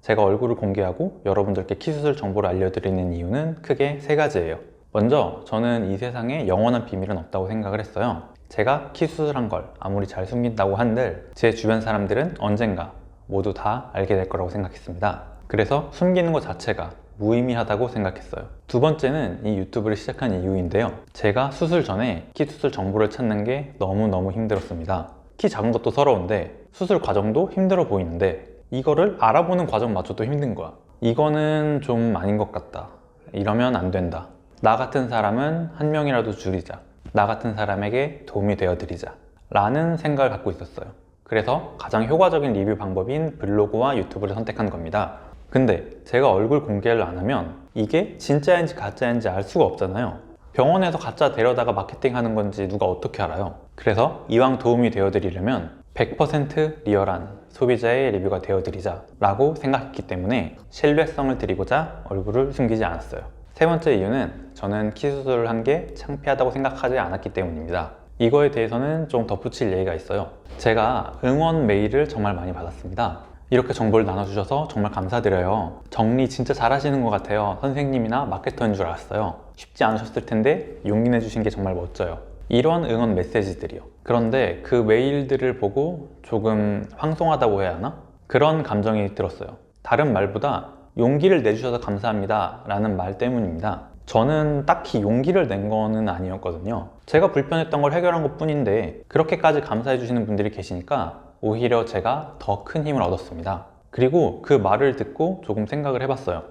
제가 얼굴을 공개하고 여러분들께 키 수술 정보를 알려드리는 이유는 크게 세 가지예요. 먼저 저는 이 세상에 영원한 비밀은 없다고 생각을 했어요. 제가 키 수술한 걸 아무리 잘 숨긴다고 한들 제 주변 사람들은 언젠가 모두 다 알게 될 거라고 생각했습니다. 그래서 숨기는 것 자체가 무의미하다고 생각했어요. 두 번째는 이 유튜브를 시작한 이유인데요. 제가 수술 전에 키 수술 정보를 찾는 게 너무너무 힘들었습니다. 키 작은 것도 서러운데 수술 과정도 힘들어 보이는데 이거를 알아보는 과정마저도 힘든 거야. 이거는 좀 아닌 것 같다. 이러면 안 된다. 나 같은 사람은 한 명이라도 줄이자. 나 같은 사람에게 도움이 되어드리자 라는 생각을 갖고 있었어요. 그래서 가장 효과적인 리뷰 방법인 블로그와 유튜브를 선택한 겁니다. 근데 제가 얼굴 공개를 안 하면 이게 진짜인지 가짜인지 알 수가 없잖아요. 병원에서 가짜 데려다가 마케팅 하는 건지 누가 어떻게 알아요? 그래서 이왕 도움이 되어드리려면 100% 리얼한 소비자의 리뷰가 되어드리자 라고 생각했기 때문에 신뢰성을 드리고자 얼굴을 숨기지 않았어요. 세 번째 이유는 저는 키 수술을 한 게 창피하다고 생각하지 않았기 때문입니다. 이거에 대해서는 좀 덧붙일 예의가 있어요. 제가 응원 메일을 정말 많이 받았습니다. 이렇게 정보를 나눠주셔서 정말 감사드려요. 정리 진짜 잘하시는 것 같아요. 선생님이나 마케터인 줄 알았어요. 쉽지 않으셨을 텐데 용기 내주신 게 정말 멋져요. 이런 응원 메시지들이요. 그런데 그 메일들을 보고 조금 황송하다고 해야 하나? 그런 감정이 들었어요. 다른 말보다 용기를 내주셔서 감사합니다 라는 말 때문입니다. 저는 딱히 용기를 낸 거는 아니었거든요. 제가 불편했던 걸 해결한 것 뿐인데 그렇게까지 감사해 주시는 분들이 계시니까 오히려 제가 더 큰 힘을 얻었습니다. 그리고 그 말을 듣고 조금 생각을 해봤어요.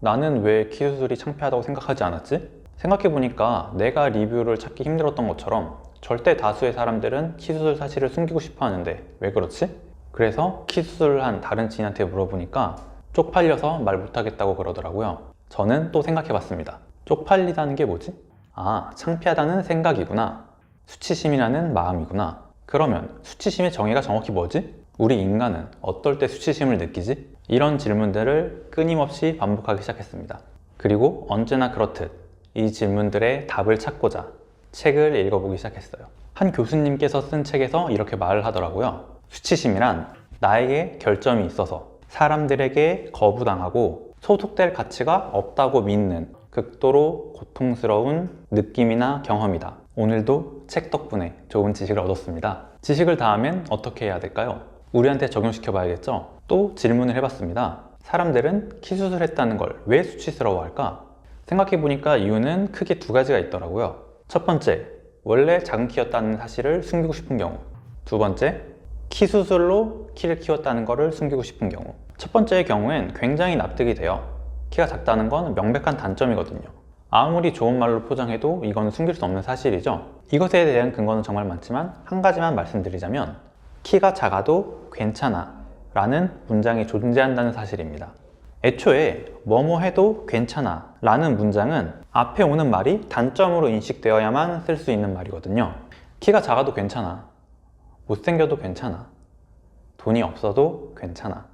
나는 왜 키 수술이 창피하다고 생각하지 않았지? 생각해보니까 내가 리뷰를 찾기 힘들었던 것처럼 절대 다수의 사람들은 키 수술 사실을 숨기고 싶어 하는데 왜 그렇지? 그래서 키 수술을 한 다른 지인한테 물어보니까 쪽팔려서 말 못하겠다고 그러더라고요. 저는 또 생각해봤습니다. 쪽팔리다는 게 뭐지? 창피하다는 생각이구나. 수치심이라는 마음이구나. 그러면 수치심의 정의가 정확히 뭐지? 우리 인간은 어떨 때 수치심을 느끼지? 이런 질문들을 끊임없이 반복하기 시작했습니다. 그리고 언제나 그렇듯 이 질문들의 답을 찾고자 책을 읽어보기 시작했어요. 한 교수님께서 쓴 책에서 이렇게 말을 하더라고요. 수치심이란 나에게 결점이 있어서 사람들에게 거부당하고 소속될 가치가 없다고 믿는 극도로 고통스러운 느낌이나 경험이다. 오늘도 책 덕분에 좋은 지식을 얻었습니다. 지식을 다 하면 어떻게 해야 될까요? 우리한테 적용시켜 봐야겠죠? 또 질문을 해봤습니다. 사람들은 키 수술했다는 걸 왜 수치스러워할까? 생각해보니까 이유는 크게 두 가지가 있더라고요. 첫 번째, 원래 작은 키였다는 사실을 숨기고 싶은 경우. 두 번째, 키 수술로 키를 키웠다는 것을 숨기고 싶은 경우. 첫 번째의 경우엔 굉장히 납득이 돼요. 키가 작다는 건 명백한 단점이거든요. 아무리 좋은 말로 포장해도 이건 숨길 수 없는 사실이죠. 이것에 대한 근거는 정말 많지만 한 가지만 말씀드리자면 키가 작아도 괜찮아 라는 문장이 존재한다는 사실입니다. 애초에 뭐뭐 해도 괜찮아 라는 문장은 앞에 오는 말이 단점으로 인식되어야만 쓸 수 있는 말이거든요. 키가 작아도 괜찮아, 못생겨도 괜찮아, 돈이 없어도 괜찮아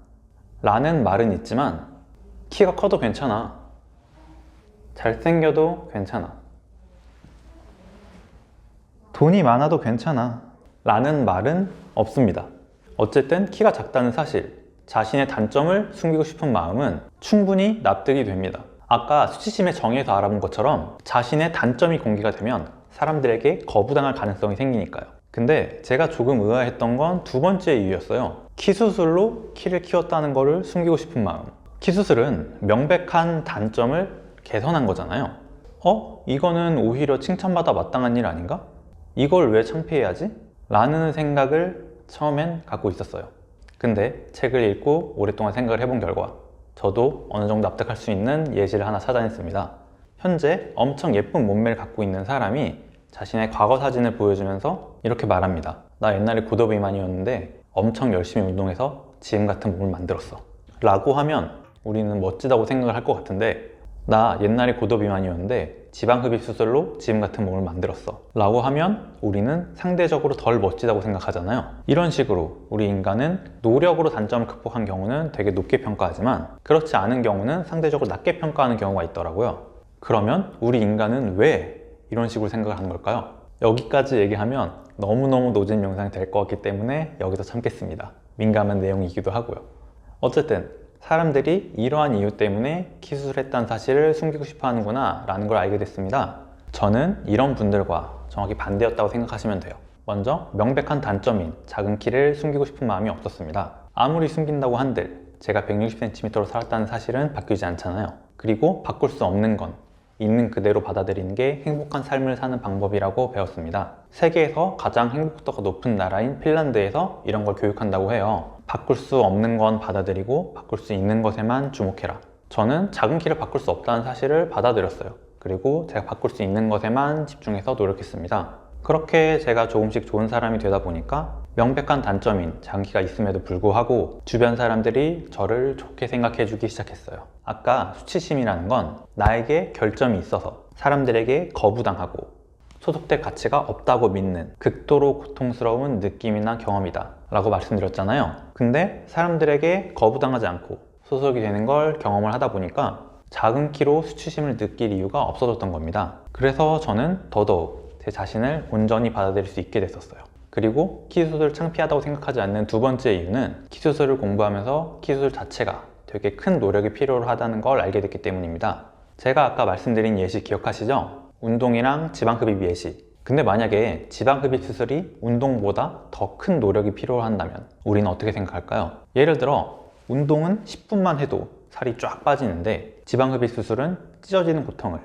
라는 말은 있지만 키가 커도 괜찮아, 잘생겨도 괜찮아, 돈이 많아도 괜찮아 라는 말은 없습니다. 어쨌든 키가 작다는 사실, 자신의 단점을 숨기고 싶은 마음은 충분히 납득이 됩니다. 아까 수치심의 정의에서 알아본 것처럼 자신의 단점이 공개가 되면 사람들에게 거부당할 가능성이 생기니까요. 근데 제가 조금 의아했던 건 두 번째 이유였어요. 키 수술로 키를 키웠다는 거를 숨기고 싶은 마음. 키 수술은 명백한 단점을 개선한 거잖아요. 이거는 오히려 칭찬받아 마땅한 일 아닌가? 이걸 왜 창피해야지? 라는 생각을 처음엔 갖고 있었어요. 근데 책을 읽고 오랫동안 생각을 해본 결과 저도 어느 정도 납득할 수 있는 예시를 하나 찾아냈습니다. 현재 엄청 예쁜 몸매를 갖고 있는 사람이 자신의 과거 사진을 보여주면서 이렇게 말합니다. 나 옛날에 고도비만이었는데 엄청 열심히 운동해서 지금 같은 몸을 만들었어 라고 하면 우리는 멋지다고 생각을 할 것 같은데 나 옛날에 고도비만이었는데 지방흡입 수술로 지금 같은 몸을 만들었어 라고 하면 우리는 상대적으로 덜 멋지다고 생각하잖아요. 이런 식으로 우리 인간은 노력으로 단점을 극복한 경우는 되게 높게 평가하지만 그렇지 않은 경우는 상대적으로 낮게 평가하는 경우가 있더라고요. 그러면 우리 인간은 왜 이런 식으로 생각을 하는 걸까요? 여기까지 얘기하면 너무너무 노잼 영상이 될 것 같기 때문에 여기서 참겠습니다. 민감한 내용이기도 하고요. 어쨌든 사람들이 이러한 이유 때문에 키 수술했다는 사실을 숨기고 싶어 하는구나 라는 걸 알게 됐습니다. 저는 이런 분들과 정확히 반대였다고 생각하시면 돼요. 먼저 명백한 단점인 작은 키를 숨기고 싶은 마음이 없었습니다. 아무리 숨긴다고 한들 제가 160cm로 살았다는 사실은 바뀌지 않잖아요. 그리고 바꿀 수 없는 건 있는 그대로 받아들이는 게 행복한 삶을 사는 방법이라고 배웠습니다. 세계에서 가장 행복도가 높은 나라인 핀란드에서 이런 걸 교육한다고 해요. 바꿀 수 없는 건 받아들이고 바꿀 수 있는 것에만 주목해라. 저는 작은 키를 바꿀 수 없다는 사실을 받아들였어요. 그리고 제가 바꿀 수 있는 것에만 집중해서 노력했습니다. 그렇게 제가 조금씩 좋은 사람이 되다 보니까 명백한 단점인 작은 키가 있음에도 불구하고 주변 사람들이 저를 좋게 생각해 주기 시작했어요. 아까 수치심이라는 건 나에게 결점이 있어서 사람들에게 거부당하고 소속될 가치가 없다고 믿는 극도로 고통스러운 느낌이나 경험이다 라고 말씀드렸잖아요. 근데 사람들에게 거부당하지 않고 소속이 되는 걸 경험을 하다 보니까 작은 키로 수치심을 느낄 이유가 없어졌던 겁니다. 그래서 저는 더더욱 제 자신을 온전히 받아들일 수 있게 됐었어요. 그리고 키수술을 창피하다고 생각하지 않는 두 번째 이유는 키수술을 공부하면서 키수술 자체가 되게 큰 노력이 필요하다는 걸 알게 됐기 때문입니다. 제가 아까 말씀드린 예시 기억하시죠? 운동이랑 지방흡입 예시. 근데 만약에 지방흡입 수술이 운동보다 더 큰 노력이 필요한다면 우리는 어떻게 생각할까요? 예를 들어 운동은 10분만 해도 살이 쫙 빠지는데 지방흡입 수술은 찢어지는 고통을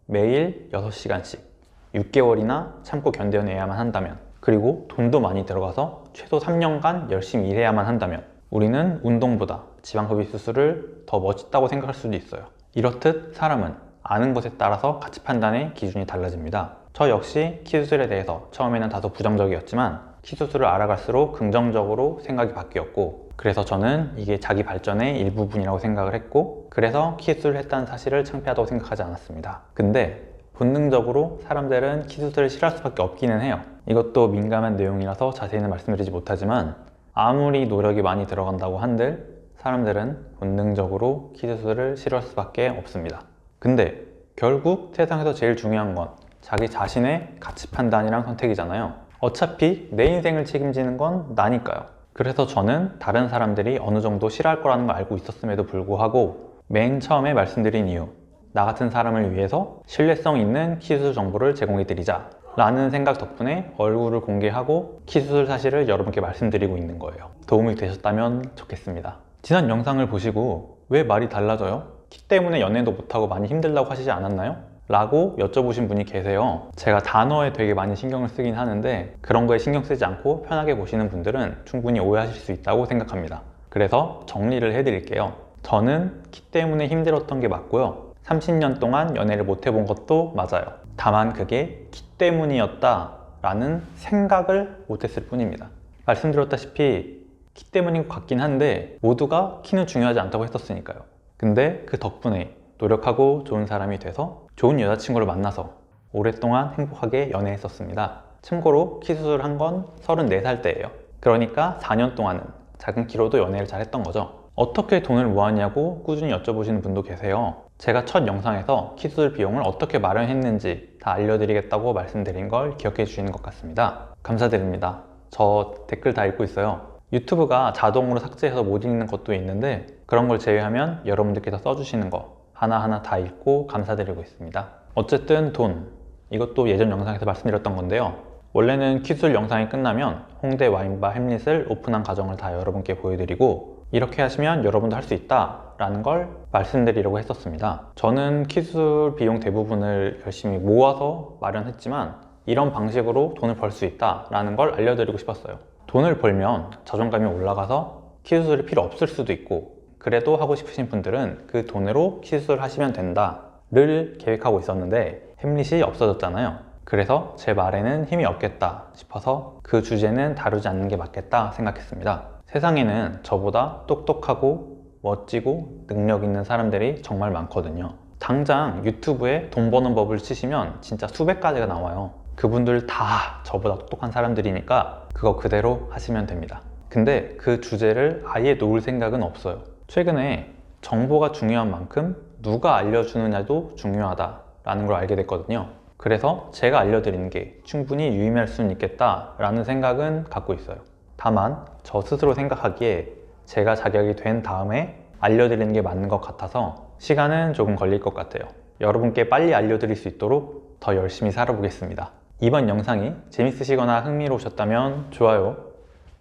매일 6시간씩 6개월이나 참고 견뎌내야만 한다면, 그리고 돈도 많이 들어가서 최소 3년간 열심히 일해야만 한다면 우리는 운동보다 지방흡입 수술을 더 멋있다고 생각할 수도 있어요. 이렇듯 사람은 아는 것에 따라서 가치 판단의 기준이 달라집니다. 저 역시 키 수술에 대해서 처음에는 다소 부정적이었지만 키 수술을 알아갈수록 긍정적으로 생각이 바뀌었고, 그래서 저는 이게 자기 발전의 일부분이라고 생각을 했고, 그래서 키 수술을 했다는 사실을 창피하다고 생각하지 않았습니다. 근데 본능적으로 사람들은 키 수술을 싫어할 수밖에 없기는 해요. 이것도 민감한 내용이라서 자세히는 말씀드리지 못하지만 아무리 노력이 많이 들어간다고 한들 사람들은 본능적으로 키 수술을 싫어할 수밖에 없습니다. 근데 결국 세상에서 제일 중요한 건 자기 자신의 가치 판단이랑 선택이잖아요. 어차피 내 인생을 책임지는 건 나니까요. 그래서 저는 다른 사람들이 어느 정도 싫어할 거라는 걸 알고 있었음에도 불구하고 맨 처음에 말씀드린 이유, 나 같은 사람을 위해서 신뢰성 있는 키수술 정보를 제공해드리자 라는 생각 덕분에 얼굴을 공개하고 키수술 사실을 여러분께 말씀드리고 있는 거예요. 도움이 되셨다면 좋겠습니다. 지난 영상을 보시고 왜 말이 달라져요? 키 때문에 연애도 못하고 많이 힘들다고 하시지 않았나요? 라고 여쭤보신 분이 계세요. 제가 단어에 되게 많이 신경을 쓰긴 하는데 그런 거에 신경 쓰지 않고 편하게 보시는 분들은 충분히 오해하실 수 있다고 생각합니다. 그래서 정리를 해드릴게요. 저는 키 때문에 힘들었던 게 맞고요. 30년 동안 연애를 못 해본 것도 맞아요. 다만 그게 키 때문이었다 라는 생각을 못했을 뿐입니다. 말씀드렸다시피 키 때문인 것 같긴 한데 모두가 키는 중요하지 않다고 했었으니까요. 근데 그 덕분에 노력하고 좋은 사람이 돼서 좋은 여자친구를 만나서 오랫동안 행복하게 연애했었습니다. 참고로 키 수술한 건 34살 때예요. 그러니까 4년 동안은 작은 키로도 연애를 잘 했던 거죠. 어떻게 돈을 모았냐고 꾸준히 여쭤보시는 분도 계세요. 제가 첫 영상에서 키 수술 비용을 어떻게 마련했는지 다 알려드리겠다고 말씀드린 걸 기억해 주시는 것 같습니다. 감사드립니다. 저 댓글 다 읽고 있어요. 유튜브가 자동으로 삭제해서 못 읽는 것도 있는데 그런 걸 제외하면 여러분들께서 써주시는 거 하나하나 다 읽고 감사드리고 있습니다. 어쨌든 돈, 이것도 예전 영상에서 말씀드렸던 건데요. 원래는 키 수술 영상이 끝나면 홍대 와인바 햄릿을 오픈한 과정을 다 여러분께 보여드리고 이렇게 하시면 여러분도 할 수 있다 라는 걸 말씀드리려고 했었습니다. 저는 키 수술 비용 대부분을 열심히 모아서 마련했지만 이런 방식으로 돈을 벌 수 있다 라는 걸 알려드리고 싶었어요. 돈을 벌면 자존감이 올라가서 키 수술이 필요 없을 수도 있고, 그래도 하고 싶으신 분들은 그 돈으로 키 수술 하시면 된다 를 계획하고 있었는데 햄릿이 없어졌잖아요. 그래서 제 말에는 힘이 없겠다 싶어서 그 주제는 다루지 않는 게 맞겠다 생각했습니다. 세상에는 저보다 똑똑하고 멋지고 능력 있는 사람들이 정말 많거든요. 당장 유튜브에 돈 버는 법을 치시면 진짜 수백 가지가 나와요. 그분들 다 저보다 똑똑한 사람들이니까 그거 그대로 하시면 됩니다. 근데 그 주제를 아예 놓을 생각은 없어요. 최근에 정보가 중요한 만큼 누가 알려주느냐도 중요하다라는 걸 알게 됐거든요. 그래서 제가 알려드리는 게 충분히 유의미할 수는 있겠다라는 생각은 갖고 있어요. 다만 저 스스로 생각하기에 제가 자격이 된 다음에 알려드리는 게 맞는 것 같아서 시간은 조금 걸릴 것 같아요. 여러분께 빨리 알려드릴 수 있도록 더 열심히 살아보겠습니다. 이번 영상이 재밌으시거나 흥미로우셨다면 좋아요,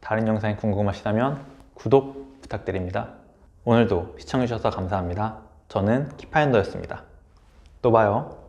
다른 영상이 궁금하시다면 구독 부탁드립니다. 오늘도 시청해주셔서 감사합니다. 저는 키파인더였습니다. 또 봐요.